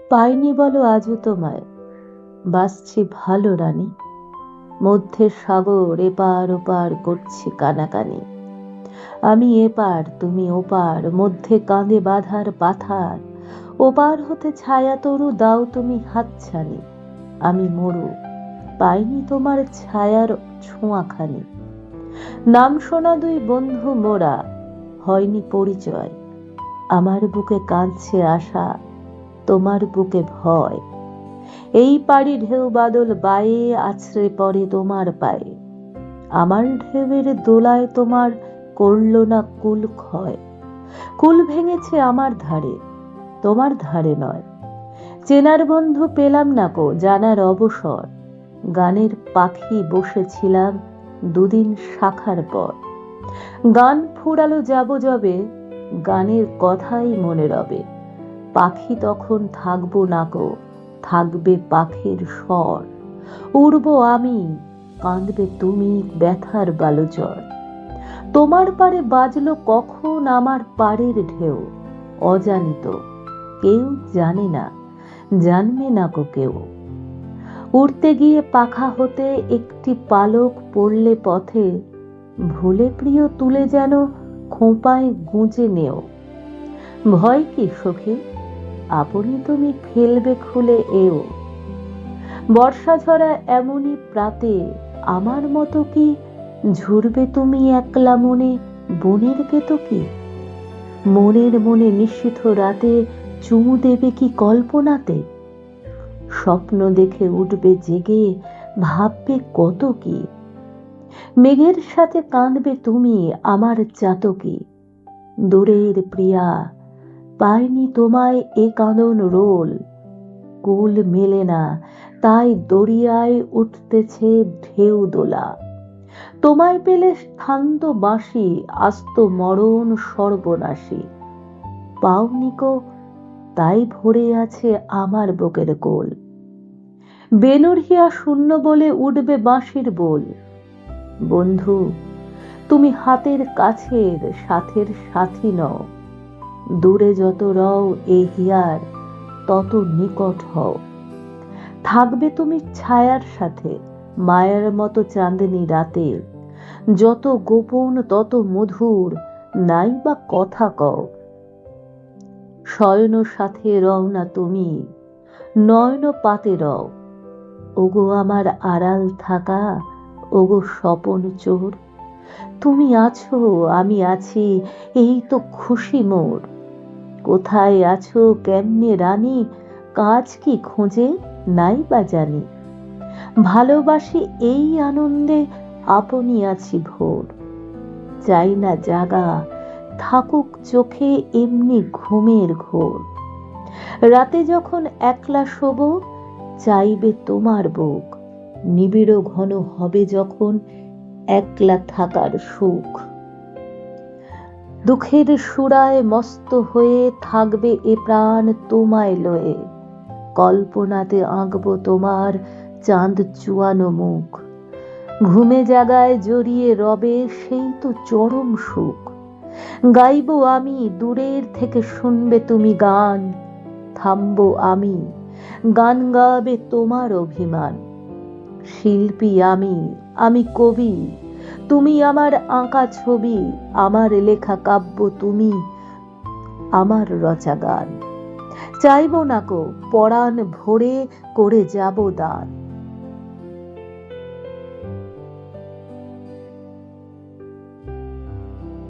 পাইনি বলো আজও তোমায়, বাসছি ভালো রানী। মধ্যে সাগর এপার ওপার করছি কানাকানি। আমি এপার তুমি ওপার, মধ্যে কাঁধে বাঁধার পাথার। ওপার হতে ছায়া তরু দাও তুমি হাতছানি। আমি মরু, পাইনি তোমার ছায়ার ছোঁয়াখানি। নাম শোনা দুই বন্ধু মোরা, হয়নি পরিচয়। আমার বুকে কাঁদছে আশা, তোমার বুকে ভয়। এই পাড়ি ঢেউ বাদল বায়ে আছড়ে পড়ে তোমার পায়ে। আমার ঢেউয়ের দোলায় তোমার করল না কুল ক্ষয়। কুল ভেঙেছে আমার ধারে, তোমার ধারে নয়। চেনার বন্ধু পেলাম না কো, জানার অবসর। গানের পাখি বসেছিলাম দুদিন শাখার পর। গান ফুরালো যাব যবে, গানের কথাই মনে রবে। পাখি তখন থাকবো না কো, থাকবে পাখির স্বর। উড়বো আমি, কাঁদবে তুমি ব্যথার বালুচর। তোমার পারে বাজলো কখন আমার পাড়ের ঢেউ, অজানিত। কেউ জানে না, জানবে না কো কেউ। উড়তে গিয়ে পাখা হতে একটি পালক পড়লে পথে, ভুলে প্রিয় তুলে যেন খোঁপায় গুঁজে নেও। ভয় কি সখী, আপনি তুমি ফেলবে খুলে এও। বর্ষা ঝরা এমনই প্রাতে, আমার মতো কি ঝুরবে তুমি একলা মনে বনের কেতকী? মনের মনে নিশীথ রাতে চুমু দেবে কি কল্পনাতে? স্বপ্ন দেখে উঠবে জেগে, ভাববে কত কি। মেঘের সাথে কাঁদবে তুমি আমার চাতকী। দূরের প্রিয়া, পাইনি তোমায় এ কাঁদন রোল। কুল মেলে না, তাই দরিয়ায় উঠতেছে ঢেউ দোলা। তোমায় পেলে শান্ত বাঁশি, আস্ত মরণ সর্বনাশী। পাওনি কো, তাই ভরে আছে আমার বুকের কোল। বেনুর হিয়া শূন্য বলে উঠবে বাঁশির বোল। বন্ধু, তুমি হাতের কাছের সাথের সাথী নও। দূরে যত রও এ হিয়ার, তত নিকট হও। থাকবে তুমি ছায়ার সাথে, মায়ের মতো চাঁদনী রাতে। যত গোপন তত মধুর, নাই বা কথা কও। শয়ন সাথে রও না তুমি, নয়ন পাতে রও। ওগো আমার আড়াল থাকা, ওগো স্বপন চোর। তুমি আছো, আমি আছি, এই তো খুশি মোর। কোথায় আছো কেমনে রানী, কাজ কি খোঁজে নাই বা জানি। ভালোবাসি এই আনন্দে, আপনি আছি ভোর। চাই না জাগা, থাকুক চোখে এমনি ঘুমের ঘোর। রাতে যখন একলা শোব, চাইবে তোমার বুক। নিবিড় ঘন হবে যখন একলা থাকার সুখ। দুঃখের সুরায় মস্ত হয়ে থাকবে এ প্রাণ তোমায় লয়ে। কল্পনাতে আঁকবো তোমার চাঁদ চুয়ানো মুখ। ঘুমে জাগায় জড়িয়ে রবে সেই তো চরম সুখ। গাইবো আমি, দূরের থেকে শুনবে তুমি গান। থামবো আমি, গান গাবে তোমার অভিমান। শিল্পী আমি, আমি কবি, তুমি আমার আঁকা ছবি। আমার লেখা কাব্য তুমি, আমার রচা গান। চাইবো না কো, পরাণ ভরে করে যাব দান।